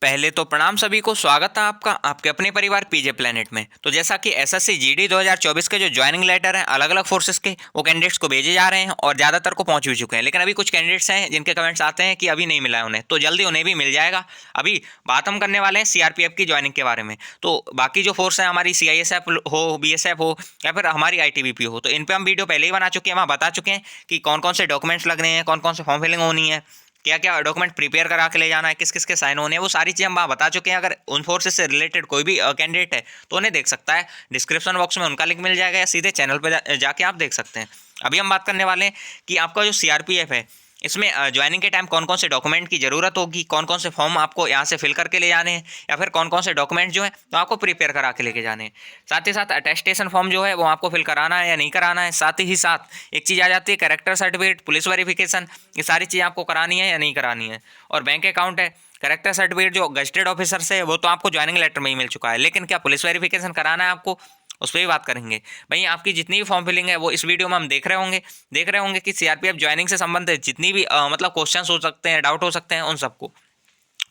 पहले तो प्रणाम सभी को, स्वागत है आपका आपके अपने परिवार पीजे प्लेनेट में। तो जैसा कि एसएससी जीडी 2024 के जो ज्वाइनिंग लेटर हैं अलग अलग फोर्सेस के, वो कैंडिडेट्स को भेजे जा रहे हैं और ज़्यादातर को पहुंच भी चुके हैं। लेकिन अभी कुछ कैंडिडेट्स हैं जिनके कमेंट्स आते हैं कि अभी नहीं मिला है उन्हें, तो जल्दी उन्हें भी मिल जाएगा। अभी बात हम करने वाले हैं सीआरपीएफ की ज्वाइनिंग के बारे में। तो बाकी जो फोर्स है हमारी सीआईएसएफ हो, बीएसएफ हो या फिर हमारी आईटीबीपी हो, तो इन पर हम वीडियो पहले ही बना चुके हैं। वहाँ बता चुके हैं कि कौन कौन से डॉक्यूमेंट्स लग रहे हैं, कौन कौन से फॉर्म फिलिंग होनी है, क्या क्या डॉक्यूमेंट प्रिपेयर करा के ले जाना है, किस किस के साइन होने हैं, वो सारी चीज़ हम वहाँ बता चुके हैं। अगर उन फोर्सेस से रिलेटेड कोई भी कैंडिडेट है तो उन्हें देख सकता है, डिस्क्रिप्शन बॉक्स में उनका लिंक मिल जाएगा या सीधे चैनल पर जाके आप देख सकते हैं। अभी हम बात करने वाले हैं कि आपका जो सीआरपीएफ है इसमें ज्वाइनिंग के टाइम कौन कौन से डॉक्यूमेंट की ज़रूरत होगी, कौन कौन से फॉर्म आपको यहाँ से फिल करके ले जाने हैं, या फिर कौन कौन से डॉक्यूमेंट जो है तो आपको प्रिपेयर करा के लेके जाने हैं। साथ ही साथ अटेस्टेशन फॉर्म जो है वो आपको फिल कराना है या नहीं कराना है। साथ ही साथ एक चीज़ आ जाती है कैरेक्टर सर्टिफिकेट, पुलिस वेरिफिकेशन, ये सारी चीज़ें आपको करानी है या नहीं करानी है। और बैंक अकाउंट है, कैरेक्टर सर्टिफिकेट जो गजटेड ऑफिसर से है वो तो आपको ज्वाइनिंग लेटर में ही मिल चुका है, लेकिन क्या पुलिस वेरिफिकेशन कराना है आपको, उस पर भी बात करेंगे। भाई आपकी जितनी भी फॉर्म फिलिंग है वो इस वीडियो में हम देख रहे होंगे कि सीआरपीएफ ज्वाइनिंग से संबंधित जितनी भी मतलब क्वेश्चंस हो सकते हैं, डाउट हो सकते हैं, उन सबको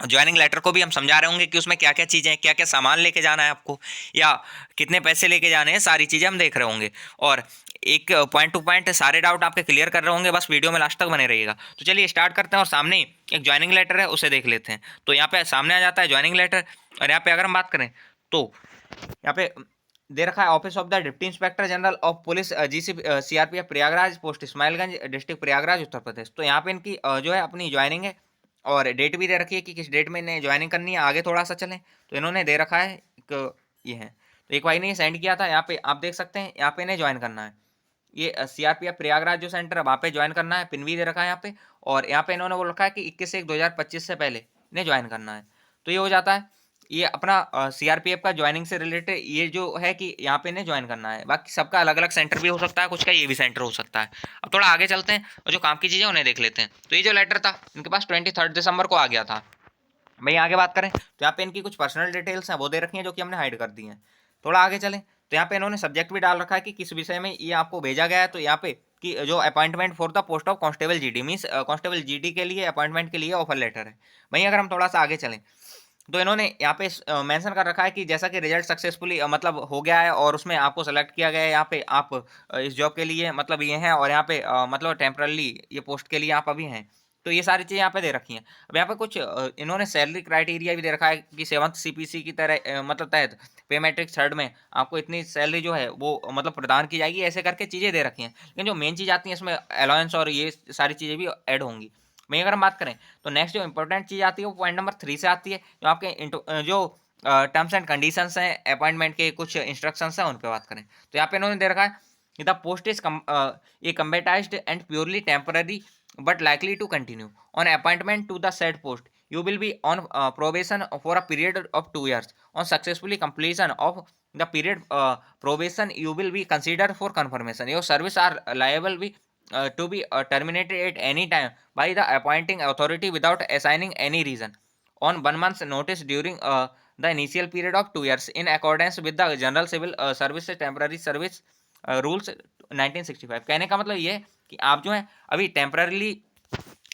ज्वाइनिंग लेटर को भी हम समझा रहे होंगे कि उसमें क्या क्या चीज़ें हैं, क्या क्या सामान लेके जाना है आपको, या कितने पैसे लेके जाने हैं, सारी चीज़ें हम देख रहे होंगे। और एक पॉइंट टू पॉइंट सारे डाउट आपके क्लियर कर रहे होंगे, बस वीडियो में लास्ट तक बने रहिएगा। तो चलिए स्टार्ट करते हैं और सामने ही एक ज्वाइनिंग लेटर है उसे देख लेते हैं। तो यहाँ पे सामने आ जाता है ज्वाइनिंग लेटर, और यहाँ पे अगर हम बात करें तो यहाँ पे दे रखा है office of the deputy inspector general of police GC CRPF Prayagraj, post Ismailganj, district Prayagraj, Uttar Pradesh. तो यहाँ पे इनकी जो है अपनी ज्वाइनिंग है और डेट भी दे रखी है कि किस डेट में इन्हें ज्वाइनिंग करनी है। आगे थोड़ा सा चलें तो इन्होंने दे रखा है एक ये है, तो एक भाई ने सेंड किया था, यहाँ पे आप देख सकते हैं, यहाँ पे इन्हें ज्वाइन करना है। ये सीआरपीएफ प्रयागराज जो सेंटर है वहाँ पे ज्वाइन करना है, पिन भी दे रखा है यहाँ पे। और यहाँ पे इन्होंने बोल रखा है कि 21/1/2025 से पहले इन्हें ज्वाइन करना है। तो ये हो जाता है ये अपना सीआरपीएफ का ज्वाइनिंग से रिलेटेड ये जो है कि यहाँ पे इन्हें ज्वाइन करना है। बाकी सबका अलग अलग सेंटर भी हो सकता है, कुछ का ये भी सेंटर हो सकता है। अब थोड़ा आगे चलते हैं और जो काम की चीज़ें उन्हें देख लेते हैं। तो ये जो लेटर था इनके पास 23 दिसंबर को आ गया था। भाई आगे बात करें तो यहाँ पे इनकी कुछ पर्सनल डिटेल्स हैं वो दे रखी हैं जो कि हमने हाइड कर दी हैं। थोड़ा आगे चलें तो यहाँ पे इन्होंने सब्जेक्ट भी डाल रखा है कि किस विषय में ये आपको भेजा गया है। तो यहाँ पे कि जो appointment for the post of constable GD means constable GD के लिए अपॉइंटमेंट के लिए ऑफर लेटर है। वहीं अगर हम थोड़ा सा आगे चलें तो इन्होंने यहाँ पे मेंशन कर रखा है कि जैसा कि रिजल्ट सक्सेसफुली मतलब हो गया है और उसमें आपको सेलेक्ट किया गया है, यहाँ पे आप इस जॉब के लिए मतलब ये हैं, और यहाँ पे मतलब टेम्परली ये पोस्ट के लिए आप अभी हैं। तो ये सारी चीज़ें यहाँ पे दे रखी हैं। अब यहाँ पे कुछ इन्होंने सैलरी क्राइटेरिया भी दे रखा है कि 7th सीपीसी की तरह मतलब तहत पे मैट्रिक थर्ड में आपको इतनी सैलरी जो है वो मतलब प्रदान की जाएगी, ऐसे करके चीज़ें दे रखी हैं। लेकिन जो मेन चीज़ आती है इसमें अलाउंस और ये सारी चीज़ें भी ऐड होंगी। वहीं अगर हम बात करें तो नेक्स्ट जो इंपॉर्टेंट चीज़ आती है वो पॉइंट नंबर 3 से आती है, जो आपके जो टर्म्स एंड कंडीशंस हैं, अपॉइंटमेंट के कुछ इंस्ट्रक्शंस हैं, उन पर बात करें तो यहाँ पे इन्होंने दे रखा है the post is a combatised and purely temporary but likely to continue on appointment to the said post. You will be on probation for a period of 2 years. On successfully completion of the period probation, you will be considered for confirmation. Your service are liable to be terminated at any time by the appointing authority without assigning any reason on 1 month's notice during the initial period of 2 years in accordance with the General Civil Services Temporary Service rules 1965। कहने का मतलब ये है कि आप जो है अभी टेम्पररीली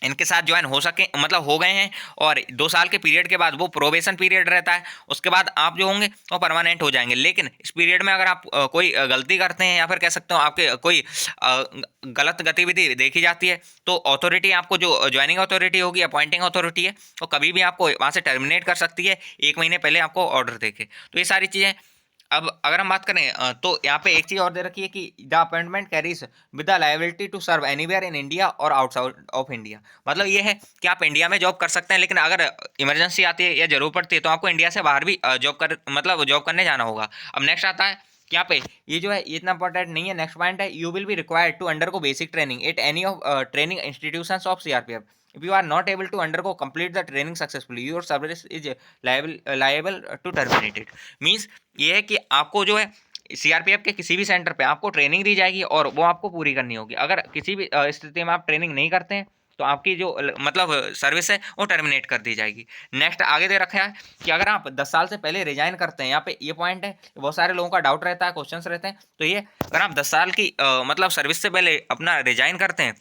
इनके साथ ज्वाइन हो सके मतलब हो गए हैं, और 2 साल के पीरियड के बाद वो प्रोबेशन पीरियड रहता है, उसके बाद आप जो होंगे वो परमानेंट हो जाएंगे। लेकिन इस पीरियड में अगर आप कोई गलती करते हैं या फिर कह सकते हो आपके कोई गलत गतिविधि देखी जाती है तो अथॉरिटी आपको जो ज्वाइनिंग अथॉरिटी होगी, अपॉइंटिंग अथॉरिटी है, वो कभी भी आपको वहाँ से टर्मिनेट कर सकती है 1 महीने पहले आपको ऑर्डर देके। तो ये सारी चीज़ें। अब अगर हम बात करें तो यहाँ पे एक चीज़ और दे रखी है कि the appointment carries with the liability to serve anywhere in India और आउटसाइड ऑफ इंडिया। मतलब ये है कि आप इंडिया में जॉब कर सकते हैं, लेकिन अगर इमरजेंसी आती है या जरूरत पड़ती है तो आपको इंडिया से बाहर भी जॉब करने जाना होगा। अब नेक्स्ट आता है कि यहाँ पे ये जो है ये इतना इंपॉर्टेंट नहीं है। नेक्स्ट पॉइंट है you will be required to undergo basic training at any of training institutions of CRPF. If you are not able to undergo complete the training successfully, your service is liable to terminate it. Means ये है कि आपको जो है CRPF के किसी भी centre पे आपको ट्रेनिंग दी जाएगी और वो आपको पूरी करनी होगी। अगर किसी भी स्थिति में आप ट्रेनिंग नहीं करते हैं तो आपकी जो मतलब सर्विस है वो टर्मिनेट कर दी जाएगी। नेक्स्ट आगे दे रखा है कि अगर आप 10 साल से पहले रिजाइन करते हैं, यहाँ पे ये पॉइंट है, बहुत सारे लोगों का डाउट रहता है, क्वेश्चंस रहते हैं। तो ये अगर आप 10 साल की मतलब सर्विस से पहले अपना रिजाइन करते हैं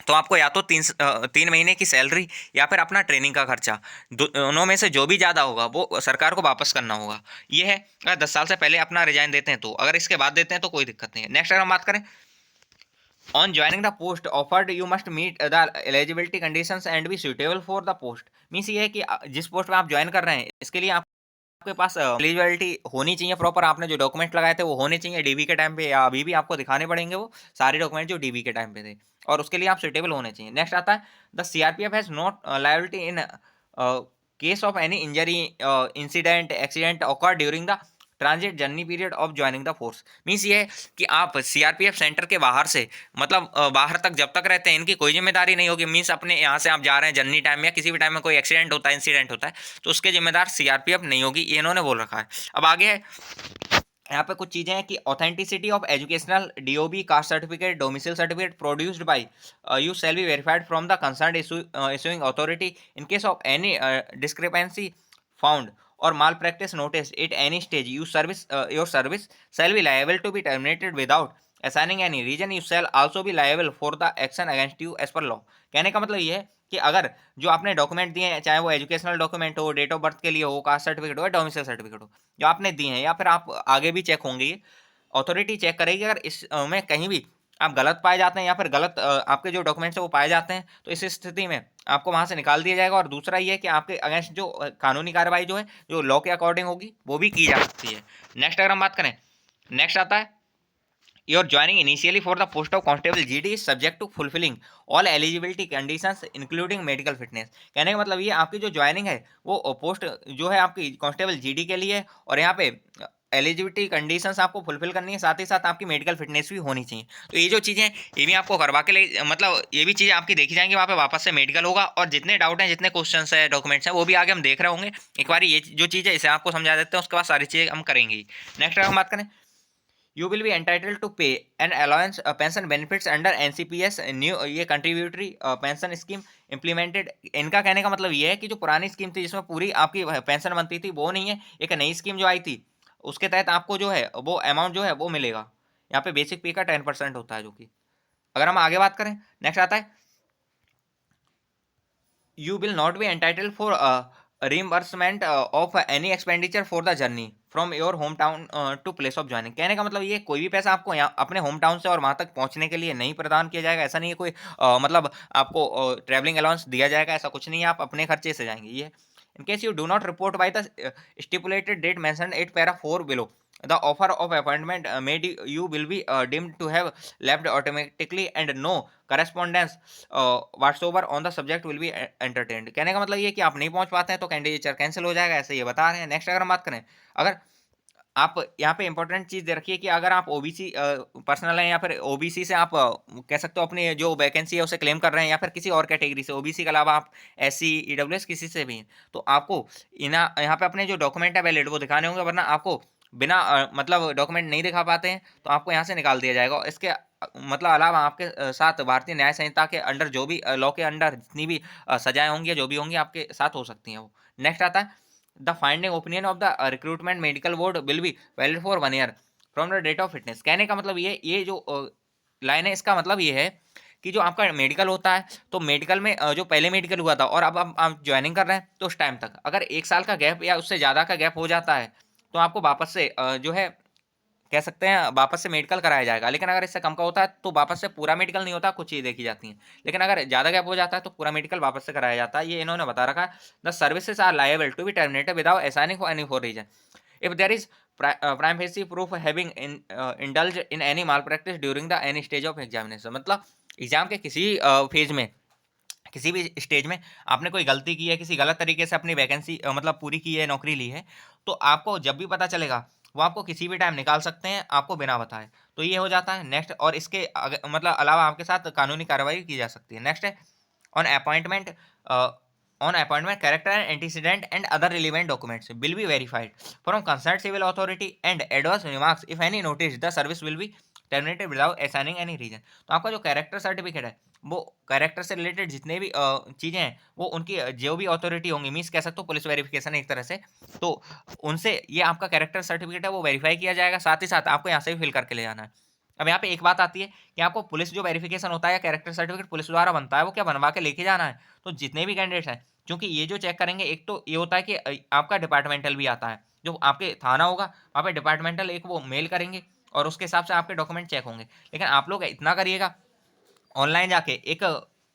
तो आपको या तो 3 महीने की सैलरी या फिर अपना ट्रेनिंग का खर्चा, दोनों में से जो भी ज़्यादा होगा वो सरकार को वापस करना होगा। ये है अगर 10 साल से पहले अपना रिजाइन देते हैं तो, अगर इसके बाद देते हैं तो कोई दिक्कत नहीं है। नेक्स्ट अगर हम बात करें, on joining the post offered you must meet the eligibility conditions and be suitable for the post. Means ये है कि जिस पोस्ट में आप ज्वाइन कर रहे हैं इसके लिए आपके पास एलिजिबिलिटी होनी चाहिए प्रॉपर, आपने जो डॉक्यूमेंट लगाए थे वो होने चाहिए डीबी के टाइम पे, या अभी भी आपको दिखाने पड़ेंगे वो सारे डॉक्यूमेंट जो डीबी के टाइम पे थे, और उसके लिए आप सुटेबल होने चाहिए। नेक्स्ट आता है, the CRPF has not liability in case of any injury incident accident occur during the transit journey period of joining the force. Means ये है कि आप सीआरपीएफ सेंटर के बाहर से, मतलब बाहर तक जब तक रहते हैं इनकी कोई जिम्मेदारी नहीं होगी। मीन्स अपने यहाँ से आप जा रहे हैं जर्नी टाइम में या किसी भी टाइम में कोई एक्सीडेंट होता है, इंसिडेंट होता है, तो उसके जिम्मेदार सीआरपीएफ नहीं होगी, ये इन्होंने बोल रखा है। अब आगे है, यहाँ पे कुछ चीज़ें हैं कि authenticity of educational DOB caste certificate domicile certificate produced by you shall be verified from the concern issuing authority in case of any discrepancy found or malpractice noticed at any stage your service shall be liable to be terminated without assigning any reason. You shall also be liable for the action against you as per law। कहने का मतलब ये है कि अगर जो आपने document दिए हैं, चाहे वो एजुकेशनल डॉक्यूमेंट हो, डेट ऑफ बर्थ के लिए हो, कास्ट सर्टिफिकेट हो, डोमिसाइल सर्टिफिकेट हो, जो आपने दिए हैं, या फिर आप आगे भी चेक होंगे, अथॉरिटी चेक करेगी। अगर इस में कहीं भी आप गलत पाए जाते हैं या फिर गलत आपके जो डॉक्यूमेंट्स है वो पाए जाते हैं, तो इस स्थिति में आपको वहां से निकाल दिया जाएगा। और दूसरा ये है कि आपके अगेंस्ट जो कानूनी कार्रवाई जो है, जो लॉ के अकॉर्डिंग होगी, वो भी की जा सकती है। नेक्स्ट अगर हम बात करें, नेक्स्ट आता है, your joining initially for the post of constable GD is subject to fulfilling all eligibility conditions including medical fitness. कहने का मतलब ये आपकी जो ज्वाइनिंग है वो पोस्ट जो है आपकी कांस्टेबल जीडी के लिए, और यहाँ पे एलिजिबिलिटी कंडीशंस आपको फुलफिल करनी है, साथ ही साथ आपकी मेडिकल फिटनेस भी होनी चाहिए। तो ये जो चीज़ें ये भी आपको करवा के ले, मतलब ये भी चीज़ें आपकी देखी जाएंगी, वहाँ पे वापस से मेडिकल होगा, और जितने डाउट हैं, जितने क्वेश्चंस है, डॉक्यूमेंट्स हैं, वो भी आगे हम देख रहे होंगे। एक बार ये जो चीज़ है इसे आपको समझा देते हैं, उसके बाद सारी चीज़ें हम करेंगे। नेक्स्ट अगर हम बात करें, you will be entitled to pay an allowance pension benefits under NCPS new ये कंट्रीब्यूटरी पेंशन स्कीम इम्प्लीमेंटेड। इनका कहने का मतलब ये है कि जो पुरानी स्कीम थी जिसमें पूरी आपकी पेंशन बनती थी वो नहीं है, एक नई स्कीम जो आई थी उसके तहत आपको जो है वो अमाउंट जो है वो मिलेगा। यहाँ पे बेसिक पे का 10% होता है, जो कि अगर हम आगे बात करें, नेक्स्ट आता है, you will not be entitled for reimbursement of any expenditure for the journey from your hometown to place of joining। कहने का मतलब ये कोई भी पैसा आपको यहाँ अपने होम टाउन से और वहाँ तक पहुँचने के लिए नहीं प्रदान किया जाएगा। ऐसा नहीं है कोई मतलब आपको ट्रैवलिंग अलाउंस दिया जाएगा, ऐसा कुछ नहीं है, आप अपने खर्चे से जाएंगे। ये in case you do not report by the stipulated date mentioned at para 4 below, the offer of appointment made you will be deemed to have left automatically and no correspondence whatsoever on the subject will be entertained। कहने का मतलब ये कि आप नहीं पहुंच पाते हैं तो कैंडिडेचर कैंसिल हो जाएगा, ऐसे ये बता रहे हैं। नेक्स्ट अगर हम बात करें, अगर आप यहाँ पे इंपॉर्टेंट चीज़ दे रखिए कि अगर आप ओबीसी पर्सनल हैं या फिर ओबीसी से आप कह सकते हो अपनी जो वैकेंसी है उसे क्लेम कर रहे हैं, या फिर किसी और कैटेगरी से, ओबीसी के अलावा आप एससी ईडब्ल्यूएस किसी से भी हैं, तो आपको यहाँ पे अपने जो डॉक्यूमेंट है वैलिड वो दिखाने होंगे, वरना आपको बिना मतलब डॉक्यूमेंट नहीं दिखा पाते हैं तो आपको यहाँ से निकाल दिया जाएगा। और इसके मतलब अलावा आपके साथ भारतीय न्याय संहिता के अंडर जो भी लॉ के अंडर जितनी भी सजाएं होंगी या जो भी होंगी आपके साथ हो सकती हैं वो। नेक्स्ट आता है, the finding opinion of the recruitment medical board will be valid for 1 year from the date of fitness. कहने का मतलब ये जो लाइन है इसका मतलब ये है कि जो आपका मेडिकल होता है, तो मेडिकल में जो पहले मेडिकल हुआ था और अब आप ज्वाइनिंग कर रहे हैं, तो उस टाइम तक अगर 1 साल का गैप या उससे ज़्यादा का गैप हो जाता है तो आपको वापस से जो है कह सकते हैं वापस से मेडिकल कराया जाएगा। लेकिन अगर इससे कम का होता है तो वापस से पूरा मेडिकल नहीं होता, कुछ चीज़ देखी जाती हैं। लेकिन अगर ज़्यादा गैप हो जाता है तो पूरा मेडिकल वापस से कराया जाता है, ये इन्होंने बता रखा है। The services are liable to be terminated without assigning for any for reason if there is prima facie proof having indulge in any malpractice during the any stage of examination. मतलब exam के किसी phase में, किसी भी stage में आपने कोई गलती की है, किसी गलत तरीके से अपनी वैकेंसी मतलब पूरी की है, नौकरी ली है, तो आपको जब भी पता चलेगा वो आपको किसी भी टाइम निकाल सकते हैं, आपको बिना बताए। तो ये हो जाता है नेक्स्ट। और इसके मतलब अलावा आपके साथ कानूनी कार्रवाई की जा सकती है। नेक्स्ट है, on appointment character and antecedent and other relevant documents will be verified from concern civil authority and adverse remarks if any notice the service will be terminated without assigning any reason. तो आपका जो character certificate है वो character से related जितने भी चीज़ें हैं वो उनकी जो भी अथॉरिटी होंगी, मीन्स कह सकते हो पुलिस वेरिफिकेशन एक तरह से, तो उनसे ये आपका कैरेक्टर सर्टिफिकेट है वो वेरीफाई किया जाएगा। साथ ही साथ आपको यहाँ से भी फिल करके ले जाना है। अब यहाँ पे एक बात आती है कि आपको पुलिस जो वेरिफिकेशन होता है या कैरेक्टर सर्टिफिकेट पुलिस द्वारा बनता है, वो क्या बनवा के लेके जाना है। तो जितने भी कैंडिडेट्स हैं, क्योंकि ये जो चेक करेंगे, एक तो ये होता है कि आपका डिपार्टमेंटल भी आता है, जो आपके थाना होगा वहाँ पे डिपार्टमेंटल एक वो मेल करेंगे और उसके हिसाब से आपके डॉक्यूमेंट चेक होंगे। लेकिन आप लोग इतना करिएगा, ऑनलाइन जाके एक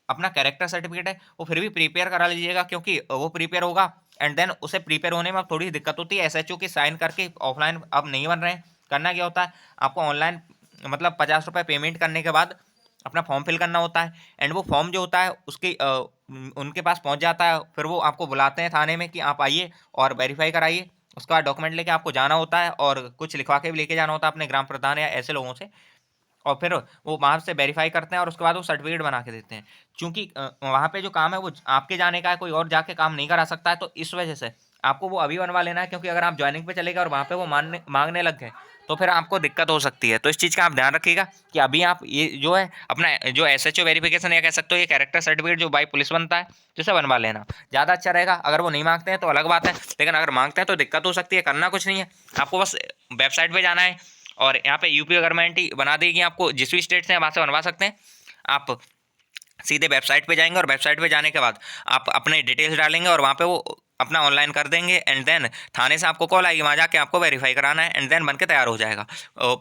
अपना कैरेक्टर सर्टिफिकेट है वो फिर भी प्रिपेयर करा लीजिएगा, क्योंकि वो प्रिपेयर होगा एंड देन उसे प्रिपेयर होने में अब थोड़ी दिक्कत होती है। एसएचओ की साइन करके ऑफलाइन अब नहीं बन रहे हैं। करना क्या होता है, आपको ऑनलाइन मतलब 50 रुपये पेमेंट करने के बाद अपना फॉर्म फिल करना होता है एंड वो फॉर्म जो होता है उसकी उनके पास पहुंच जाता है। फिर वो आपको बुलाते हैं थाने में कि आप आइए और वेरीफाई कराइए। उसके बाद डॉक्यूमेंट लेके आपको जाना होता है और कुछ लिखवा के भी लेके जाना होता है अपने ग्राम प्रधान या ऐसे लोगों से, और फिर वो वहाँ से वेरीफाई करते हैं और उसके बाद वो सर्टिफिकेट बना के देते हैं। चूँकि वहाँ पे जो काम है वो आपके जाने का है, कोई और जाके काम नहीं करा सकता है, तो इस वजह से आपको वो अभी बनवा लेना है, क्योंकि अगर आप ज्वाइनिंग पे चले गए और वहाँ पे वो मांगने लग गए तो फिर आपको दिक्कत हो सकती है। तो इस चीज़ का आप ध्यान रखिएगा कि अभी आप ये जो है अपना जो एसएचओ वेरिफिकेशन या कह सकते हो ये कैरेक्टर सर्टिफिकेट जो बाई पुलिस बनता है, तो इसे बनवा लेना ज़्यादा अच्छा रहेगा। अगर वो नहीं मांगते हैं तो अलग बात है, लेकिन अगर मांगते हैं तो दिक्कत हो सकती है। करना कुछ नहीं है, आपको बस वेबसाइट पर जाना है और यहाँ पे यूपी गवर्नमेंट ही बना देगी, आपको जिस भी स्टेट से वहाँ से बनवा सकते हैं। आप सीधे वेबसाइट पे जाएंगे और वेबसाइट पे जाने के बाद आप अपने डिटेल्स डालेंगे और वहाँ पे वो अपना ऑनलाइन कर देंगे एंड देन थाने से आपको कॉल आएगी, वहाँ जाके आपको वेरीफाई कराना है एंड देन बन के तैयार हो जाएगा।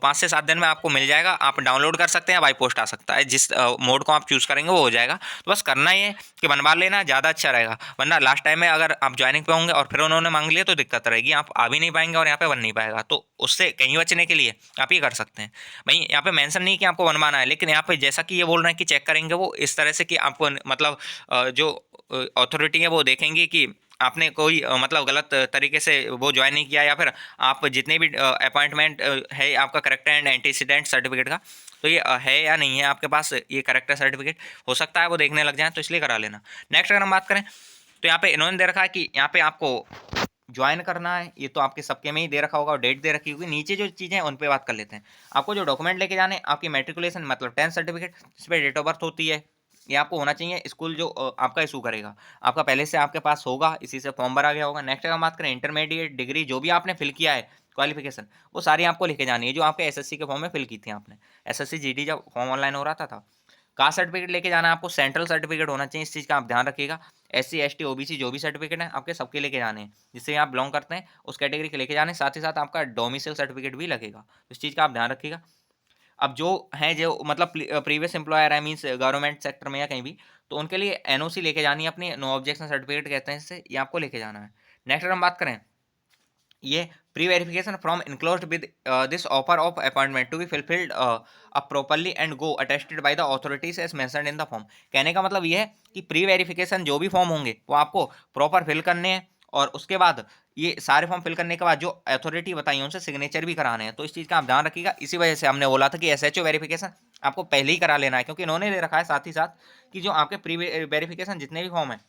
5 से 7 दिन में आपको मिल जाएगा। आप डाउनलोड कर सकते हैं, बाई पोस्ट आ सकता है, जिस मोड को आप चूज़ करेंगे वो हो जाएगा। तो बस करना ही है कि बनवा लेना, ज़्यादा अच्छा रहेगा। वरना लास्ट टाइम में अगर आप ज्वाइनिंग पे होंगे और फिर उन्होंने मांग लिया तो दिक्कत रहेगी, आप आ भी नहीं पाएंगे और यहाँ पे बन नहीं पाएगा। तो उससे कहीं बचने के लिए आप ये कर सकते हैं। भाई यहाँ पे मेंशन नहीं कि आपको बनवाना है, लेकिन यहाँ पे जैसा कि ये बोल रहे हैं कि चेक करेंगे वो इस तरह से कि आपको मतलब जो अथॉरिटी है वो देखेंगी कि आपने कोई मतलब गलत तरीके से वो ज्वाइन नहीं किया, या फिर आप जितने भी अपॉइंटमेंट है आपका करेक्टर एंड एंटीसीडेंट सर्टिफिकेट का, तो ये है या नहीं है आपके पास ये करेक्टर सर्टिफिकेट, हो सकता है वो देखने लग जाए, तो इसलिए करा लेना। नेक्स्ट अगर हम बात करें तो यहाँ पे इन्होंने दे रखा है कि यहाँ पे आपको ज्वाइन करना है, ये तो आपके सबके में ही दे रखा होगा और डेट दे रखी होगी। नीचे जो चीज़ें हैं उन पे बात कर लेते हैं। आपको जो डॉक्यूमेंट लेके जाने, आपकी मेट्रिकुलेशन मतलब 10th सर्टिफिकेट, इस पर डेट ऑफ बर्थ होती है, ये आपको होना चाहिए। स्कूल जो आपका इशू करेगा आपका पहले से आपके पास होगा, इसी से फॉर्म भरा गया होगा। नेक्स्ट अगर हम बात करें इंटरमीडिएट डिग्री जो भी आपने फिल किया है क्वालिफिकेशन, वो सारी आपको लेके जानी है जो आपके एसएससी के फॉर्म में फिल की थी आपने। एसएससी जीडी जब फॉर्म ऑनलाइन हो रहा था कास्ट सर्टिफिकेट लेके जाना है आपको, सेंट्रल सर्टिफिकेट होना चाहिए, इस चीज़ का आप ध्यान रखिएगा। एससी एसटी ओबीसी जो भी सर्टिफिकेट है आपके सबके लेके जाने हैं, जिससे आप बिलोंग करते हैं उस कैटेगरी के लेके जाने, साथ ही साथ आपका डोमिसाइल सर्टिफिकेट भी लगेगा, तो इस चीज़ का आप ध्यान रखिएगा। अब जो है जो मतलब प्रीवियस एम्प्लॉयर है, मीन्स गवर्नमेंट सेक्टर में या कहीं भी, तो उनके लिए एनओसी लेके जानी है अपनी, नो ऑब्जेक्शन सर्टिफिकेट कहते हैं इससे, ये आपको लेके जाना है। नेक्स्ट अगर हम बात करें, ये pre verification from enclosed with this offer of appointment to be fulfilled up properly and go attested by the authorities as mentioned in the form. कहने का मतलब ये है कि प्री वेरिफिकेशन जो भी फॉर्म होंगे वो आपको प्रॉपर फिल करने हैं और उसके बाद ये सारे फॉर्म फिल करने के बाद जो अथॉरिटी बताई है उनसे सिग्नेचर भी कराने हैं। तो इस चीज़ का आप ध्यान रखिएगा। इसी वजह से हमने बोला था कि एसएचओ वेरिफिकेशन आपको पहले ही करा लेना है, क्योंकि इन्होंने दे रखा है साथ ही साथ कि जो आपके प्री वेरिफिकेशन जितने भी फॉर्म हैं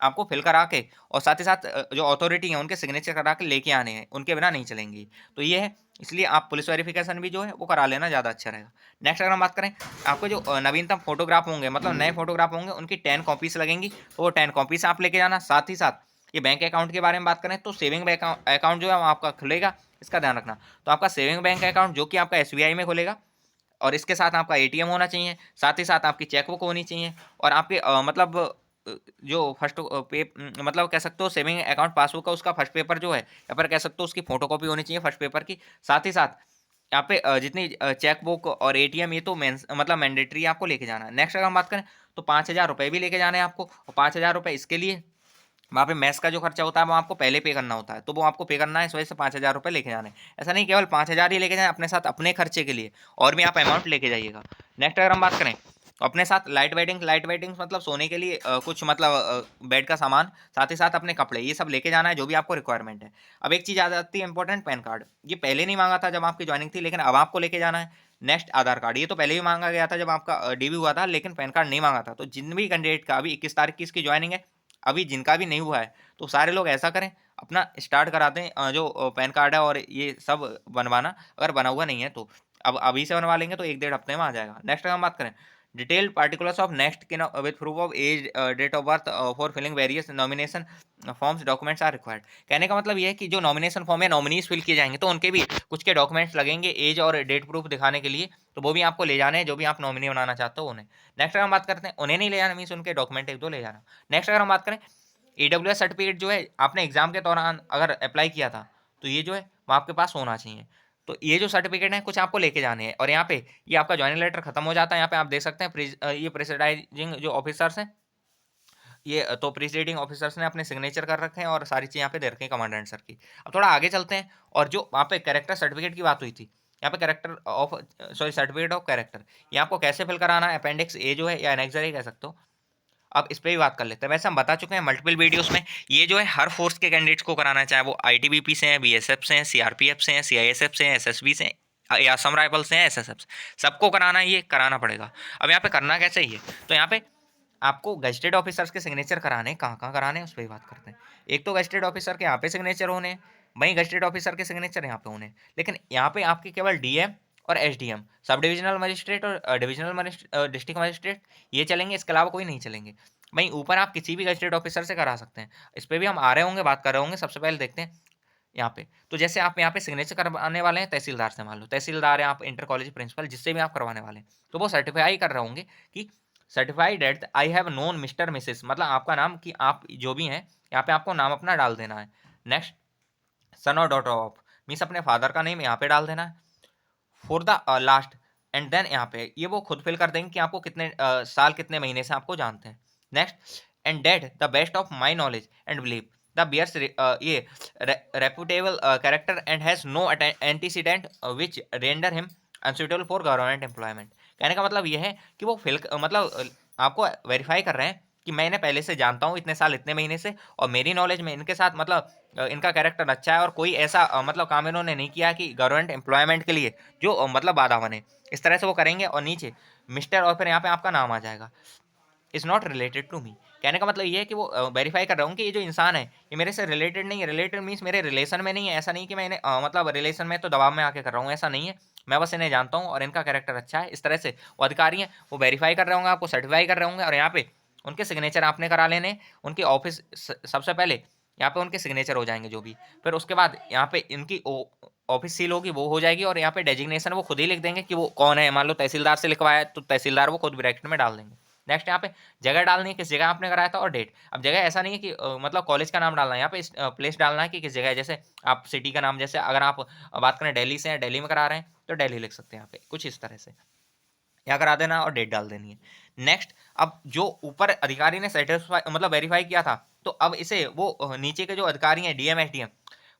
आपको फिल करा के और साथ ही साथ जो अथॉरिटी है उनके सिग्नेचर करा के लेके आने हैं, उनके बिना नहीं चलेंगी। तो ये है, इसलिए आप पुलिस वेरिफिकेशन भी जो है वो करा लेना, ज़्यादा अच्छा रहेगा। नेक्स्ट अगर हम बात करें, आपको जो नवीनतम फोटोग्राफ होंगे मतलब नए फोटोग्राफ होंगे उनकी 10 कॉपीज लगेंगी, तो वो 10 कॉपीज आप लेके जाना। साथ ही साथ ये बैंक अकाउंट के बारे में बात करें तो सेविंग बैंक अकाउंट जो है वो आपका खुलेगा, इसका ध्यान रखना। तो आपका सेविंग बैंक अकाउंट जो कि आपका एसबीआई में खुलेगा और इसके साथ आपका एटीएम होना चाहिए, साथ ही साथ आपकी चेकबुक होनी चाहिए और आपके मतलब जो फर्स्ट मतलब कह सकते हो सेविंग अकाउंट पासबुक का उसका फर्स्ट पेपर जो है, या फिर कह सकते हो उसकी फोटोकॉपी होनी चाहिए फर्स्ट पेपर की। साथ ही साथ यहाँ पे जितनी चेकबुक और एटीएम ये तो मतलब मैंडेटरी आपको लेके जाना है। नेक्स्ट अगर हम बात करें तो 5,000 रुपये भी लेके जाने हैं आपको, और 5,000 रुपये इसके लिए वहाँ पे मैथ्स का जो खर्चा होता है वो आपको पहले पे करना होता है, तो वो आपको पे करना है, इस वजह से 5,000 रुपये लेके जाने हैं। ऐसा नहीं केवल 5,000 ही लेके जाएं अपने साथ अपने खर्चे के लिए, और भी आप अमाउंट लेके जाइएगा। नेक्स्ट अगर हम बात करें तो अपने साथ लाइट वेटिंग मतलब सोने के लिए कुछ मतलब बेड का सामान, साथ ही साथ अपने कपड़े, ये सब लेके जाना है जो भी आपको रिक्वायरमेंट है। अब एक चीज़ आ जाती है इंपॉर्टेंट, पैन कार्ड। ये पहले नहीं मांगा था जब आपकी ज्वाइनिंग थी, लेकिन अब आपको लेके जाना है। नेक्स्ट आधार कार्ड, ये तो पहले भी मांगा गया था जब आपका डीबी हुआ था, लेकिन पैन कार्ड नहीं मांगा था। तो जिन भी कैंडिडेट का अभी 21 तारीख की इसकी ज्वाइनिंग है, अभी जिनका भी नहीं हुआ है, तो सारे लोग ऐसा करें अपना स्टार्ट करा दें जो पैन कार्ड है और ये सब बनवाना, अगर बना हुआ नहीं है तो अब अभी से बनवा लेंगे तो 1 डेढ़ हफ्ते में आ जाएगा। नेक्स्ट हम बात करें detailed particulars of next kin with proof of age date of birth for filling various nomination forms documents are required. कहने का मतलब ये है कि जो नॉमिनेशन फॉर्म है नॉमिनीज फिल किए जाएंगे तो उनके भी कुछ के डॉक्यूमेंट्स लगेंगे एज और डेट प्रूफ दिखाने के लिए, तो वो भी आपको ले जाने हैं जो भी आप नॉमिनी बनाना चाहते हो उन्हें। नेक्स्ट अगर हम बात करते हैं, उन्हें नहीं ले जाना मीन्स उनके डॉक्यूमेंट एक दो ले जाना। नेक्स्ट अगर हम बात करें AWS सर्टिफिकेट जो है आपने एग्जाम के दौरान अगर अप्लाई किया था तो ये जो है वो आपके पास होना चाहिए। तो ये जो सर्टिफिकेट है कुछ आपको लेके जाने हैं। और यहाँ पे ये आपका ज्वाइनिंग लेटर खत्म हो जाता है, यहाँ पे आप देख सकते हैं ये प्रेसिडाइजिंग जो ऑफिसर्स हैं, ये तो प्रिसाइडिंग ऑफिसर्स ने अपने सिग्नेचर कर रखे हैं और सारी चीज़ यहाँ पे दे रखी है कमांडेंट सर की। अब थोड़ा आगे चलते हैं, और जो वहाँ पे कैरेक्टर सर्टिफिकेट की बात हुई थी, यहाँ पे character of certificate of character, ये आपको कैसे फिल कराना है, अपेंडिक्स ए जो है या एनेक्सर ए कह सकते हो। अब इस पर भी बात कर लेते हैं। वैसे हम बता चुके हैं मल्टीपल वीडियोस में, ये जो है हर फोर्स के कैंडिडेट्स को कराना है, चाहे वो ITBP से हैं, BSF से हैं, CRPF से हैं, CISF से हैं, SSB से हैं या असम राइफल से हैं, SSF से, सबको कराना है, ये कराना पड़ेगा। अब यहाँ पे करना कैसे ही है, तो यहाँ पे आपको गजेटेड ऑफिसर्स के सिग्नेचर कराने हैं, कहाँ कहाँ कराने हैं उस पर ही बात करते हैं। एक तो गजेटेड ऑफिसर के यहाँ पे सिग्नेचर होने हैं, वहीं गजेटेड ऑफिसर के सिग्नेचर यहाँ पे होने हैं, लेकिन यहाँ पे आपके केवल DM और SDM, सब डिविजनल मजिस्ट्रेट और डिविजनल डिस्ट्रिक्ट मजिस्ट्रेट ये चलेंगे, इसके अलावा कोई नहीं चलेंगे। वहीं ऊपर आप किसी भी गजेटेड ऑफिसर से करा सकते हैं, इस पर भी हम आ रहे होंगे, बात कर रहे होंगे। सबसे पहले देखते हैं यहाँ पे, तो जैसे आप यहाँ पे सिग्नेचर करवाने वाले हैं तहसीलदार से, मान लो तहसीलदार है, आप इंटर कॉलेज प्रिंसिपल जिससे भी आप करवाने वाले हैं, तो वो सर्टिफाई कर रहे होंगे कि certified at I have known Mr Mrs, मतलब आपका नाम कि आप जो भी हैं यहाँ पे आपको नाम अपना डाल देना है। नेक्स्ट सन और डॉटर ऑफ मीन्स अपने फादर का नेम यहाँ पे डाल देना है for the last, and then यहाँ पे ये वो खुद फिल कर देंगे कि आपको कितने साल कितने महीने से आपको जानते हैं। Next and that the best of my knowledge and believe the bears ये reputable character and has no antecedent which render him unsuitable for government employment. कहने का मतलब ये है कि वो फिल मतलब आपको वेरीफाई कर रहे हैं कि मैं इन्हें पहले से जानता हूँ इतने साल इतने महीने से, और मेरी नॉलेज में इनके साथ मतलब इनका कैरेक्टर अच्छा है और कोई ऐसा मतलब काम इन्होंने नहीं किया कि गवर्नमेंट एम्प्लॉयमेंट के लिए जो मतलब बाधा बने, इस तरह से वो करेंगे। और नीचे मिस्टर और फिर यहाँ पे आपका नाम आ जाएगा, is not related to me. कहने का मतलब ये है कि वो वेरीफाई कर रहा हूँ कि ये जो इंसान है ये मेरे से रिलेटेड नहीं है। रिलेटेड मीन्स मेरे रिलेशन में नहीं है, ऐसा नहीं कि मैं इन्हें मतलब रिलेशन में तो दबाव में आके कर रहा हूँ, ऐसा नहीं है। मैं बस इन्हें जानता हूँ और इनका कैरेक्टर अच्छा है, इस तरह से वो अधिकारी हैं वो वेरीफाई कर रहे होंगे, आपको सर्टिफाई कर रहे होंगे। और यहाँ पे उनके सिग्नेचर आपने करा लेने, उनके ऑफिस सबसे पहले यहाँ पे उनके सिग्नेचर हो जाएंगे जो भी, फिर उसके बाद यहाँ पे इनकी ऑफिस सील होगी वो हो जाएगी, और यहाँ पे डेजिग्नेशन वो खुद ही लिख देंगे कि वो कौन है। मान लो तहसीलदार से लिखवाया तो तहसीलदार वो खुद ब्रैकेट में डाल देंगे। नेक्स्ट यहाँ पे जगह डालनी है, किस जगह आपने कराया था और डेट। अब जगह ऐसा नहीं है कि मतलब कॉलेज का नाम डालना है, यहाँ पे प्लेस डालना है कि किस जगह है। जैसे आप सिटी का नाम, जैसे अगर आप बात करें दिल्ली से हैं, दिल्ली में करा रहे हैं तो दिल्ली लिख सकते हैं यहाँ पे, कुछ इस तरह से यहाँ करा देना और डेट डाल देनी है। नेक्स्ट अब जो ऊपर अधिकारी ने सेटिस्फाई मतलब वेरीफाई किया था, तो अब इसे वो नीचे के जो अधिकारी हैं DM SDM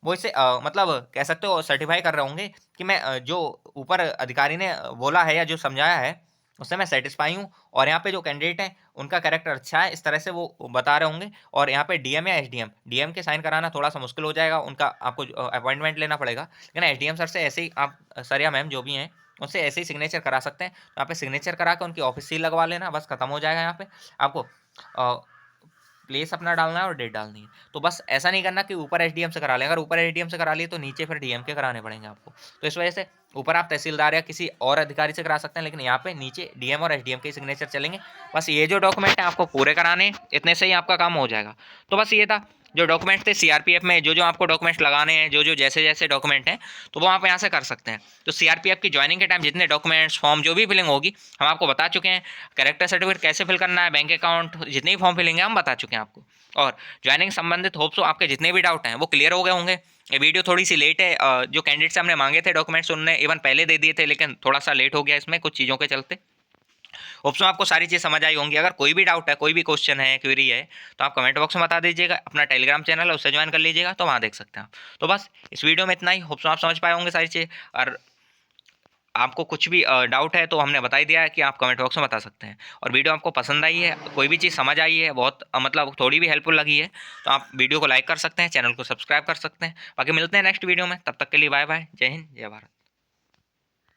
वो इसे मतलब कह सकते हो सर्टिफाई कर रहे होंगे कि मैं जो ऊपर अधिकारी ने बोला है या जो समझाया है उससे मैं सेटिस्फाई हूँ, और यहाँ पे जो कैंडिडेट है उनका कैरेक्टर अच्छा है, इस तरह से वो बता रहे होंगे। और यहाँ पे DM या SDM, DM के साइन कराना थोड़ा सा मुश्किल हो जाएगा, उनका आपको अपॉइंटमेंट लेना पड़ेगा, लेकिन SDM सर से ऐसे ही आप सर या मैम जो भी हैं उनसे ऐसे ही सिग्नेचर करा सकते हैं। तो यहाँ पे सिग्नेचर करा के उनकी ऑफिस सील लगवा लेना, बस खत्म हो जाएगा। यहाँ पे आपको प्लेस अपना डालना है और डेट डालनी है। तो बस ऐसा नहीं करना कि ऊपर SDM से करा लें, अगर ऊपर SDM से करा लिए तो नीचे फिर DM के कराने पड़ेंगे आपको। तो इस वजह से ऊपर आप तहसीलदार या किसी और अधिकारी से करा सकते हैं, लेकिन यहाँ पे नीचे DM और SDM के सिग्नेचर चलेंगे। बस ये जो डॉक्यूमेंट है आपको पूरे कराने, इतने से ही आपका काम हो जाएगा। तो बस ये था जो डॉक्यूमेंट्स थे CRPF में, जो आपको डॉक्यूमेंट्स लगाने हैं, जो जैसे जैसे डॉक्यूमेंट हैं तो वो आप यहाँ से कर सकते हैं। तो CRPF की ज्वाइनिंग के टाइम जितने डॉक्यूमेंट्स फॉर्म जो भी फिलिंग होगी हम आपको बता चुके हैं। कैरेक्टर सर्टिफिकेट कैसे फिल करना है, बैंक अकाउंट, जितने भी फॉर्म फिलिंग है हम बता चुके हैं आपको। और ज्वाइनिंग संबंधित होप्स आपके जितने भी डाउट हैं वो क्लियर हो गए होंगे। ये वीडियो थोड़ी सी लेट है, जो कैंडिडेट से हमने मांगे थे डॉक्यूमेंट्स उनने इवन पहले दे दिए थे, लेकिन थोड़ा सा लेट हो गया इसमें कुछ चीज़ों के चलते। होप्स में आपको सारी चीज़ समझ आई होंगी। अगर कोई भी डाउट है, कोई भी क्वेश्चन है, क्वेरी है, तो आप कमेंट बॉक्स में बता दीजिएगा। अपना टेलीग्राम चैनल है उससे ज्वाइन कर लीजिएगा, तो वहाँ देख सकते हैं आप। तो बस इस वीडियो में इतना ही, होप्स में आप समझ पाए होंगे सारी चीज़। और आपको कुछ भी डाउट है तो हमने बता ही दिया है कि आप कमेंट बॉक्स में बता सकते हैं। और वीडियो आपको पसंद आई है, कोई भी चीज़ समझ आई है, बहुत मतलब थोड़ी भी हेल्पफुल लगी है, तो आप वीडियो को लाइक कर सकते हैं, चैनल को सब्सक्राइब कर सकते हैं। बाकी मिलते हैं नेक्स्ट वीडियो में, तब तक के लिए बाय बाय, जय हिंद, जय भारत।